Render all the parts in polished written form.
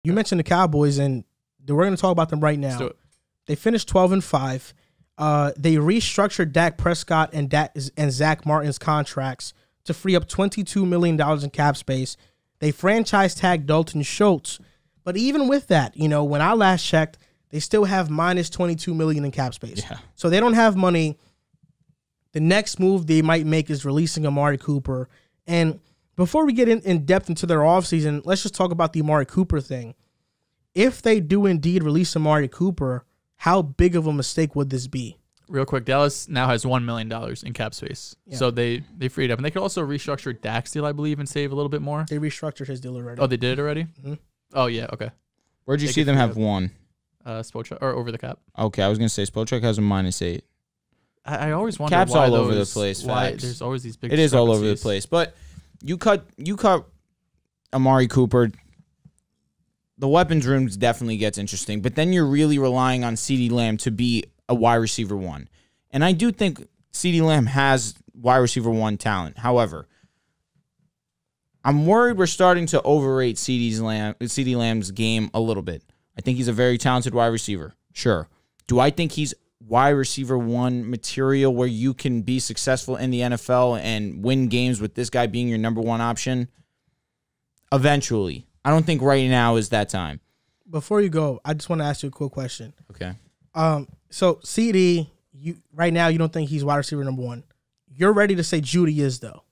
You mentioned the Cowboys, and we're going to talk about them right now. Let's do it. They finished 12-5. They restructured Dak Prescott and Zach Martin's contracts to free up $22 million in cap space. They franchise tagged Dalton Schultz. But even with that, when I last checked, they still have minus $22 million in cap space. Yeah. So they don't have money. The next move they might make is releasing Amari Cooper. And before we get in depth into their offseason, let's just talk about the Amari Cooper thing. If they do indeed release Amari Cooper, how big of a mistake would this be? Real quick, Dallas now has $1 million in cap space. Yeah. So they freed up. And they could also restructure Dak's deal, I believe, and save a little bit more. They restructured his deal already. Oh, they did it already? Mm-hmm. Oh, yeah, okay. Where'd you see them have one? Spotra, or over the cap. Okay, I was going to say Spotrac has a -8. I always wonder Cap's why all over the place. Why Facts. there's always these big It is all over the discrepancies. place. But you cut Amari Cooper. The weapons room definitely gets interesting, but then you're really relying on CeeDee Lamb to be a wide receiver 1. And I do think CeeDee Lamb has wide receiver 1 talent. However, I'm worried we're starting to overrate CeeDee Lamb's game a little bit. I think he's a very talented wide receiver. Sure. Do I think he's wide receiver 1 material where you can be successful in the NFL and win games with this guy being your number 1 option? Eventually. I don't think right now is that time. Before you go, I just want to ask you a quick question. Okay. So CD, right now you don't think he's wide receiver number 1. You're ready to say Judy is though.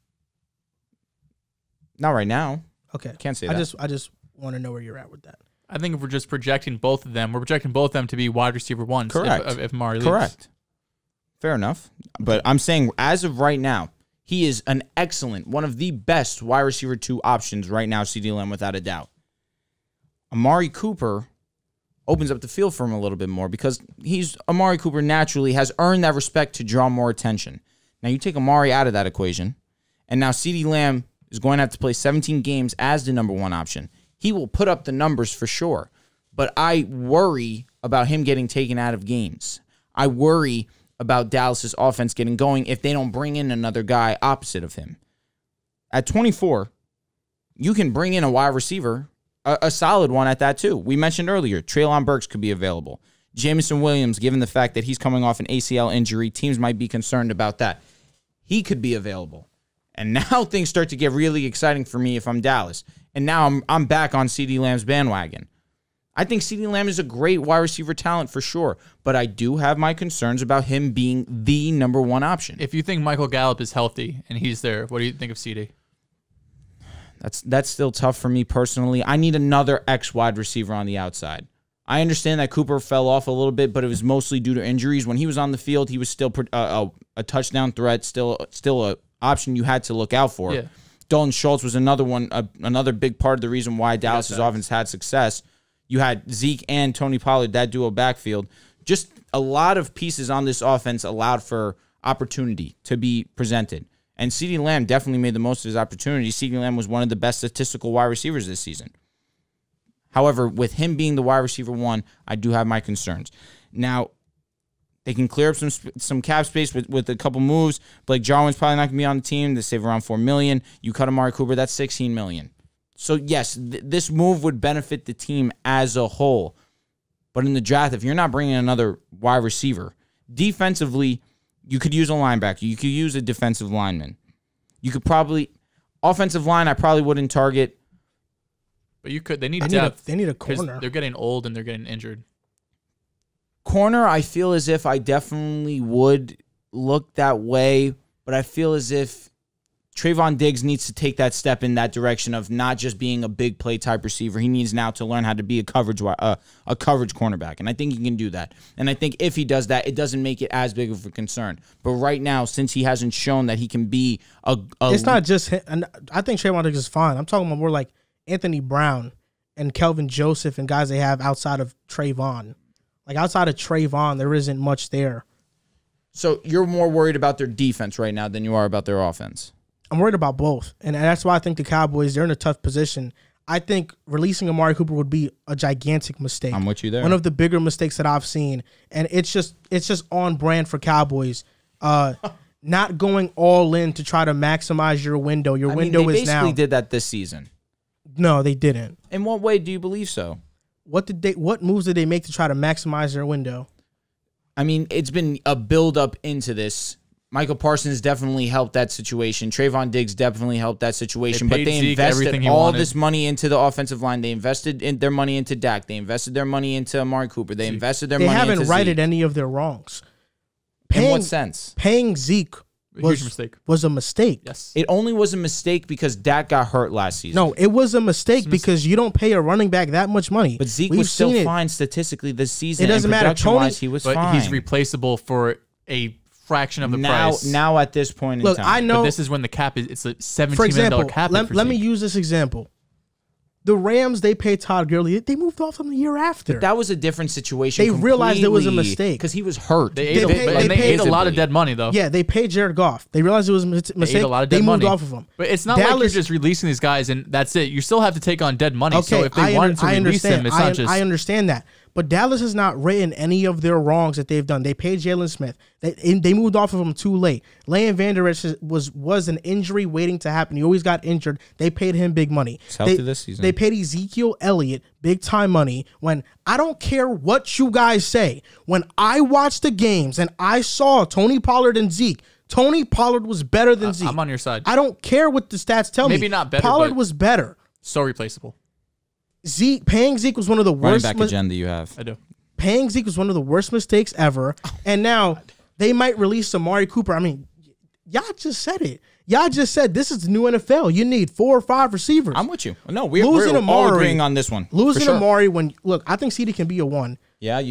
Not right now. Okay. Can't say that. I just want to know where you're at with that. I think if we're just projecting both of them, we're projecting both of them to be wide receiver 1s. Correct. If Amari leaves. Correct. Fair enough. But I'm saying as of right now, he is an excellent, one of the best wide receiver 2 options right now, CeeDee Lamb, without a doubt. Amari Cooper opens up the field for him a little bit more because Amari Cooper naturally has earned that respect to draw more attention. Now you take Amari out of that equation, and now CeeDee Lamb is going to have to play 17 games as the number 1 option. He will put up the numbers for sure, but I worry about him getting taken out of games. I worry about Dallas's offense getting going if they don't bring in another guy opposite of him. At 24, you can bring in a wide receiver, a solid one at that too. We mentioned earlier, Treylon Burks could be available. Jameson Williams, given the fact that he's coming off an ACL injury, teams might be concerned about that. He could be available. And now things start to get really exciting for me if I'm Dallas. And now I'm back on CeeDee Lamb's bandwagon. I think CeeDee Lamb is a great wide receiver talent for sure, but I do have my concerns about him being the number 1 option. If you think Michael Gallup is healthy and he's there, what do you think of CD? That's still tough for me personally. I need another X wide receiver on the outside. I understand that Cooper fell off a little bit, but it was mostly due to injuries. When he was on the field, he was still a touchdown threat, still a option you had to look out for. Yeah. Dalton Schultz was another one, another big part of the reason why Dallas's offense had success. You had Zeke and Tony Pollard, that duo backfield. Just a lot of pieces on this offense allowed for opportunity to be presented. And CeeDee Lamb definitely made the most of his opportunity. CeeDee Lamb was one of the best statistical wide receivers this season. However, with him being the wide receiver 1, I do have my concerns. Now, they can clear up some cap space with a couple moves. Blake Jarwin's probably not going to be on the team. They save around $4 million. You cut Amari Cooper, that's $16 million. So, yes, this move would benefit the team as a whole. But in the draft, if you're not bringing another wide receiver, defensively, you could use a linebacker. You could use a defensive lineman. You could probably offensive line. I probably wouldn't target. But you could. They need depth. They need a corner. They're getting old and they're getting injured. Corner, I feel as if I definitely would look that way, but I feel as if Trayvon Diggs needs to take that step in that direction of not just being a big play type receiver. He needs now to learn how to be a coverage cornerback, and I think he can do that. And I think if he does that, it doesn't make it as big of a concern. But right now, since he hasn't shown that he can be it's not just him. And I think Trayvon Diggs is fine. I'm talking about more like Anthony Brown and Kelvin Joseph and guys they have outside of Trayvon. Like outside of Trayvon, there isn't much there. So you're more worried about their defense right now than you are about their offense? I'm worried about both. And that's why I think the Cowboys, they're in a tough position. I think releasing Amari Cooper would be a gigantic mistake. I'm with you there. One of the bigger mistakes that I've seen. And it's just on brand for Cowboys. Not going all in to try to maximize your window. Your window they is now. basically did that this season. No, they didn't. In what way do you believe so? What moves did they make to try to maximize their window? I mean, it's been a build-up into this. Michael Parsons definitely helped that situation. Trayvon Diggs definitely helped that situation. But they Zeke invested all this money into the offensive line. They invested their money into Dak. They invested their money into Amari Cooper. They invested their money into Zeke. They haven't righted any of their wrongs. In what sense? Paying Zeke Huge mistake. was a mistake. Yes. It only was a mistake because Dak got hurt last season. No, it was a mistake because you don't pay a running back that much money. But Zeke was still fine statistically this season. It doesn't matter. He was but fine. He's replaceable for a fraction of the price. Now at this point in time. I know. But this is when the cap is, it's a $17 for example, million cap. Let me use this example. The Rams, they paid Todd Gurley. They moved off him the year after. But that was a different situation. They realized it was a mistake because he was hurt. They ate a lot of dead money, though. Yeah, they paid Jared Goff. They realized it was a mistake. They ate a lot of dead moved money. off of him. But it's not like you're just releasing these guys and that's it. You still have to take on dead money. Okay, so if they wanted to release them, it's not just... I understand that. But Dallas has not written any of their wrongs that they've done. They paid Jalen Smith. They moved off of him too late. Leighton Vander Esch was an injury waiting to happen. He always got injured. They paid him big money. He's healthy this season. They paid Ezekiel Elliott big time money. When I don't care what you guys say, when I watched the games and I saw Tony Pollard and Zeke, Tony Pollard was better than Zeke. I'm on your side. I don't care what the stats tell me. Maybe not better, Pollard but was better. So replaceable. Paying Zeke was one of the worst. Running back agenda you have. I do. Paying Zeke was one of the worst mistakes ever. And now they might release Amari Cooper. I mean, y'all just said it. Y'all just said this is the new NFL. You need 4 or 5 receivers. I'm with you. No, we're all agreeing on this one. Losing Amari I think CD can be a 1. Yeah,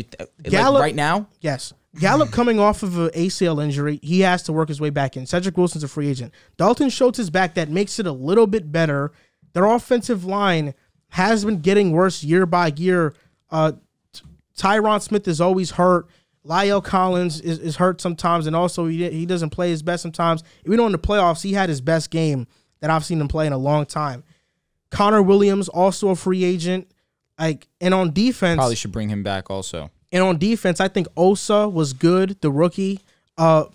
Gallup, like right now? Yes. Gallup coming off of an ACL injury, he has to work his way back in. Cedric Wilson's a free agent. Dalton Schultz is back. That makes it a little bit better. Their offensive line has been getting worse year by year. Tyron Smith is always hurt. La'el Collins is hurt sometimes, and also he doesn't play his best sometimes. Even in the playoffs, he had his best game that I've seen him play in a long time. Connor Williams, also a free agent. And on defense, probably should bring him back also. And on defense, I think Osa was good, the rookie. So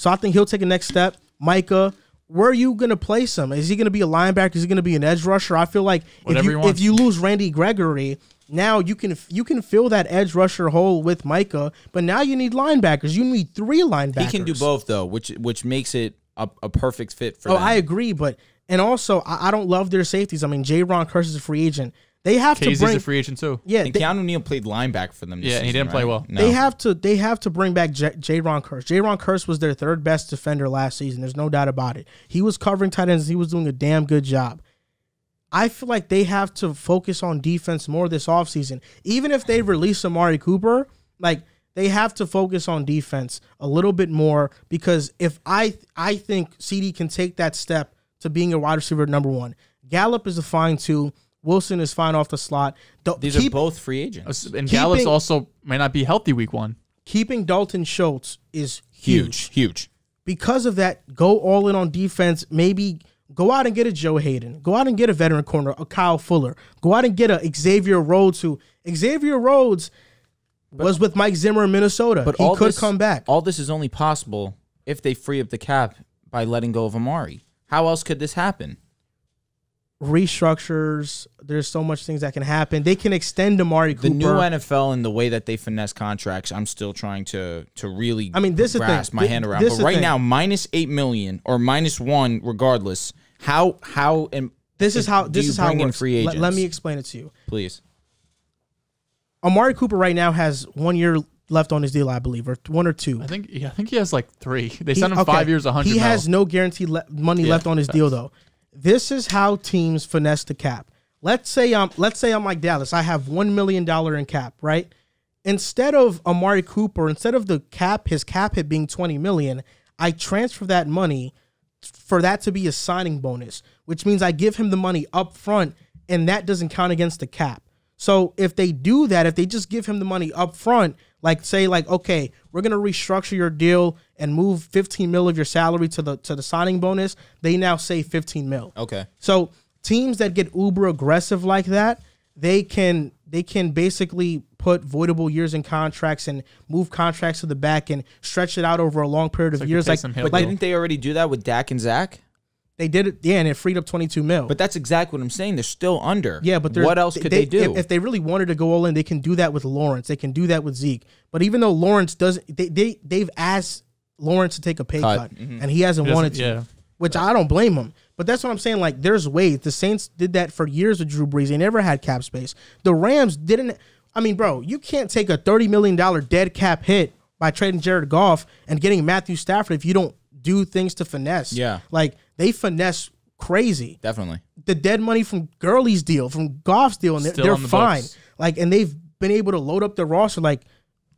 I think he'll take a next step. Micah, where are you going to place him? Is he going to be a linebacker? Is he going to be an edge rusher? I feel like if you lose Randy Gregory, now you can fill that edge rusher hole with Micah, but now you need linebackers. You need 3 linebackers. He can do both, though, which makes it a perfect fit for them. I agree, and also I don't love their safeties. I mean, J-Ron Kearse is a free agent. They have Casey's to bring a free agent too. Yeah, and Keanu Neal played linebacker for them. This season, he didn't play well. No. They have to bring back J-Ron Kearse. J-Ron Kearse was their 3rd best defender last season. There's no doubt about it. He was covering tight ends. He was doing a damn good job. I feel like they have to focus on defense more this offseason. Even if they release Amari Cooper, they have to focus on defense a little bit more, because if I think CD can take that step to being a wide receiver number 1. Gallup is a fine 2. Wilson is fine off the slot. These are both free agents. And Gallup also may not be healthy week 1. Keeping Dalton Schultz is huge. Huge. Because of that, go all in on defense. Maybe go out and get a Joe Hayden. Go out and get a veteran corner, a Kyle Fuller. Go out and get a Xavier Rhodes, Xavier Rhodes was with Mike Zimmer in Minnesota. But he could come back. All this is only possible if they free up the cap by letting go of Amari. How else could this happen? Restructures. There's so much things that can happen. They can extend Amari Cooper. The new NFL and the way that they finesse contracts, I'm still trying to really grasp my hand around. But right now, -8 million or -1, regardless. This is how it works. Free agents? Let me explain it to you, please. Amari Cooper right now has 1 year left on his deal, I believe, or 1 or 2. I think he has 3. They signed him 5 years, 100. He has no guaranteed money left on his deal though. This is how teams finesse the cap. Let's say I'm like Dallas. I have $1 million in cap, right? Instead of Amari Cooper, instead of his cap hit being $20 million, I transfer that money for that to be a signing bonus, which means I give him the money up front, and that doesn't count against the cap. So if they do that, if they just give him the money up front, okay, we're gonna restructure your deal and move 15 mil of your salary to the signing bonus, they now save 15 mil. Okay. So teams that get uber aggressive like that, they can basically put voidable years in contracts and move contracts to the back and stretch it out over a long period of years. But didn't they already do that with Dak and Zach? They did it, and it freed up 22 mil. But that's exactly what I'm saying. They're still under. Yeah, but what else could they do? If they really wanted to go all in, they can do that with Lawrence. They can do that with Zeke. But even though Lawrence doesn't, they've asked Lawrence to take a pay cut, and he hasn't wanted to. Yeah. Which I don't blame him. But that's what I'm saying. Like, there's ways. The Saints did that for years with Drew Brees. They never had cap space. The Rams didn't. I mean, bro, you can't take a $30 million dead cap hit by trading Jared Goff and getting Matthew Stafford if you don't do things to finesse. Yeah. Like, they finesse crazy. Definitely. The dead money from Gurley's deal, from Goff's deal, and they're fine. Books. Like, and they've been able to load up their roster. Like,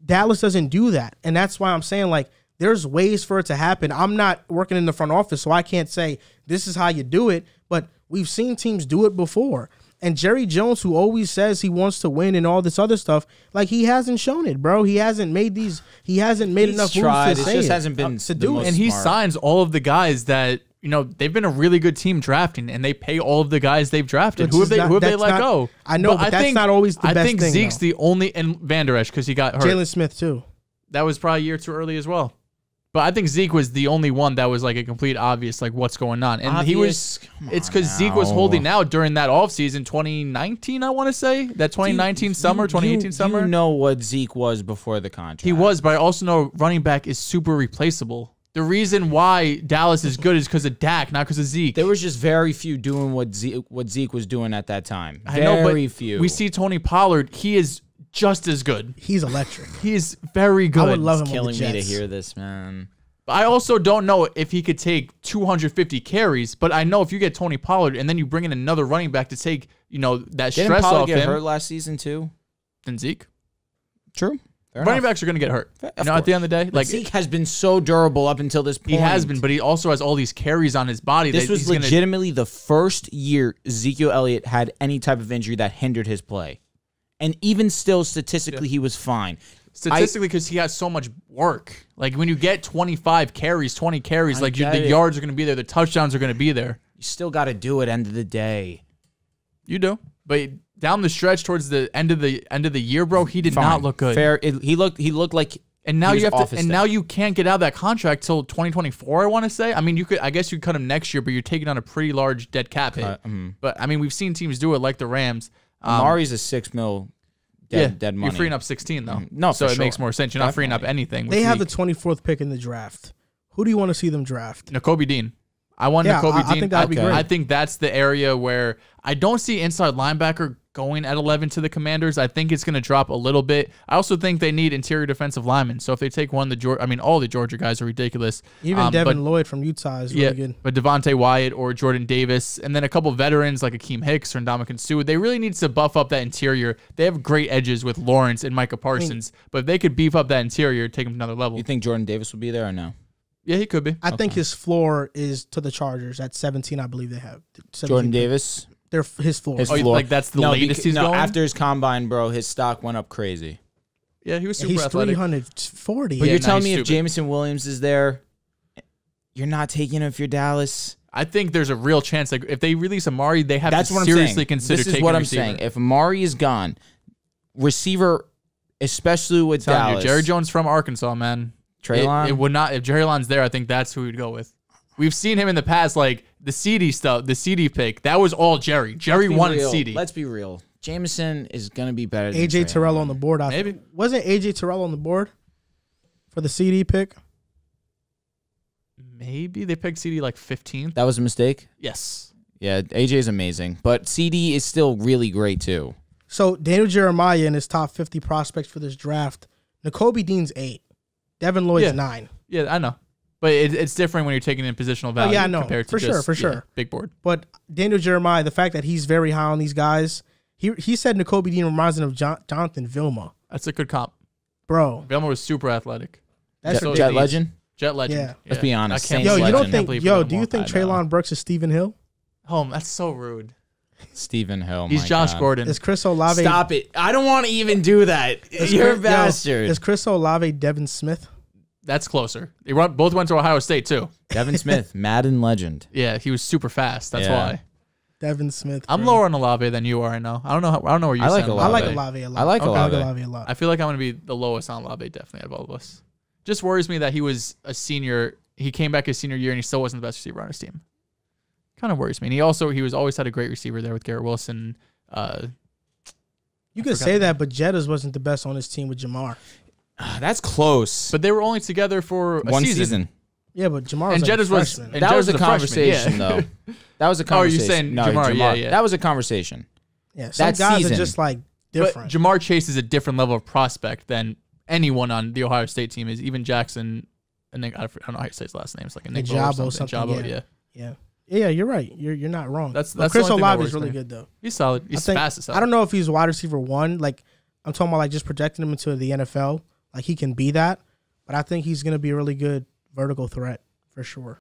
Dallas doesn't do that. And that's why I'm saying, like, there's ways for it to happen. I'm not working in the front office, so I can't say this is how you do it, but we've seen teams do it before. And Jerry Jones, who always says he wants to win and all this other stuff, like, he hasn't shown it, bro. He hasn't made enough moves to say it just hasn't been to do it. And he signs all of the guys that, you know, they've been a really good team drafting, and they pay all of the guys they've drafted. Who have they let go? I know, but that's not always the best thing. I think Zeke's the only, and Van Der Esch, because he got hurt. Jalen Smith, too. That was probably a year too early as well. But I think Zeke was the only one that was like a complete obvious, like, what's going on. And he was, it's because Zeke was holding out during that offseason 2019, I want to say. That 2019 summer, 2018 summer. You know what Zeke was before the contract. He was, but I also know running back is super replaceable. The reason why Dallas is good is because of Dak, not because of Zeke. There was just very few doing what Zeke was doing at that time. I know, but very few. We see Tony Pollard. He is just as good. He's electric. He is very good. I would love him. It's killing with the me to Jets. hear this, man. I also don't know if he could take 250 carries, but I know if you get Tony Pollard and then you bring in another running back to take, you know, that Didn't stress Pollard off get him. hurt last season too? Then Zeke. True. Running backs are going to get hurt. You know, at the end of the day, like, Zeke has been so durable up until this point. he has been, but he also has all these carries on his body. This that was he's gonna, legitimately the first year Ezekiel Elliott had any type of injury that hindered his play. And even still, statistically, he was fine. statistically, because he has so much work. Like, when you get 25 carries, 20 carries, like, the it. yards are going to be there, the touchdowns are going to be there. You still got to do it end of the day. You do, but down the stretch towards the end of the year, bro, he did not look good. Fair. He looked like. And now he was you have off to, his and step. now you can't get out of that contract till 2024. I want to say. I mean, I guess you could cut him next year, but you're taking on a pretty large dead cap hit. But I mean, we've seen teams do it, like the Rams. Amari's a $6 million dead money. You're freeing up 16 though. No, so for it sure. makes more sense. You're not freeing up anything. They have the 24th pick in the draft. Who do you want to see them draft? Nakobe Dean. I want Nakobe Dean. I think that'd be great. I think that's the area where I don't see inside linebacker going at 11 to the Commanders. I think it's going to drop a little bit. I also think they need interior defensive linemen. So if they take one, all the Georgia guys are ridiculous. Even Devin Lloyd from Utah is really good. But Devontae Wyatt or Jordan Davis, and then a couple veterans like Akeem Hicks or Ndamukong Suh, they really need to buff up that interior. They have great edges with Lawrence and Micah Parsons, but if they could beef up that interior, take them to another level. You think Jordan Davis will be there or no? Yeah, he could be. I think his floor is to the Chargers at 17. I believe they have 17. Jordan Davis? His floor. Like that's the latest he's going? After his combine, bro, his stock went up crazy. Yeah, he was super He's athletic. 340. But you're telling he's me if stupid. Jameson Williams is there, you're not taking him if you're Dallas? I think there's a real chance. Like if they release Amari, they have That's to what I'm seriously saying. consider This is taking what a I'm receiver. saying. If Amari is gone, receiver, especially with Dallas. Jerry Jones from Arkansas, man. Treylon? It would not. If Treylon's there, I think that's who we'd go with. We've seen him in the past, like the CD stuff, the CD pick. That was all Jerry. Jerry wanted CD. Let's be real. Jameson is going to be better than AJ Terrell Treylon. on the board. Maybe. Wasn't AJ Terrell on the board for the CD pick? Maybe they picked CD like 15th. That was a mistake? Yes. Yeah, AJ is amazing. But CD is still really great, too. So Daniel Jeremiah in his top 50 prospects for this draft. Nakobe Dean's 8. Devin Lloyd's 9. Yeah, I know. But it's different when you're taking in positional value. Yeah, I know. Compared to For just, sure. Big board. But Daniel Jeremiah, the fact that he's very high on these guys, he said Nakobe Dean reminds him of Jonathan Vilma. That's a good comp. Bro. Vilma was super athletic. That's Jet ridiculous. Legend? Jet Legend. Yeah. Let's be honest. I can't Saints Yo, you legend. don't think? believe Yo, we do you don't think I know. Treylon Brooks is Stephen Hill? Home. That's so rude. Stephen Hill. He's my Josh God. Gordon. Is Chris Olave? Stop it. I don't want to even do that. You're a bastard. Is Chris Olave Devin Smith? That's closer. They both went to Ohio State too. Devin Smith, Madden legend. Yeah, he was super fast. That's Yeah. why. Devin Smith. I'm bro. lower on Olave than you are. I know. I don't know where you. I like stand on I Olave. like Olave a lot. I like I like Olave. Olave a lot. I feel like I'm going to be the lowest on Olave, definitely, out of all of us. Just worries me that he was a senior. He came back his senior year and he still wasn't the best receiver on his team. kind of worries me. And he was always had a great receiver there with Garrett Wilson. You could say that, but Jettas wasn't the best on his team with Jamar. That's close. But they were only together for one season. Yeah, but Jamar was and like Jettas was that was a conversation though. That was a conversation. Oh, you're saying Jamar? Yeah. That was a conversation. Yeah, some guys are just like different. But Jamar Chase is a different level of prospect than anyone on the Ohio State team is. Even Jackson, I don't know how you say his last name. It's like a Nick Jabo or something. Yeah, you're right. You're not wrong. That's Chris Olave is really good though. He's solid. He's fast as hell. I don't know if he's wide receiver 1. Like I'm talking about, like just projecting him into the NFL. Like he can be that, but I think he's gonna be a really good vertical threat for sure.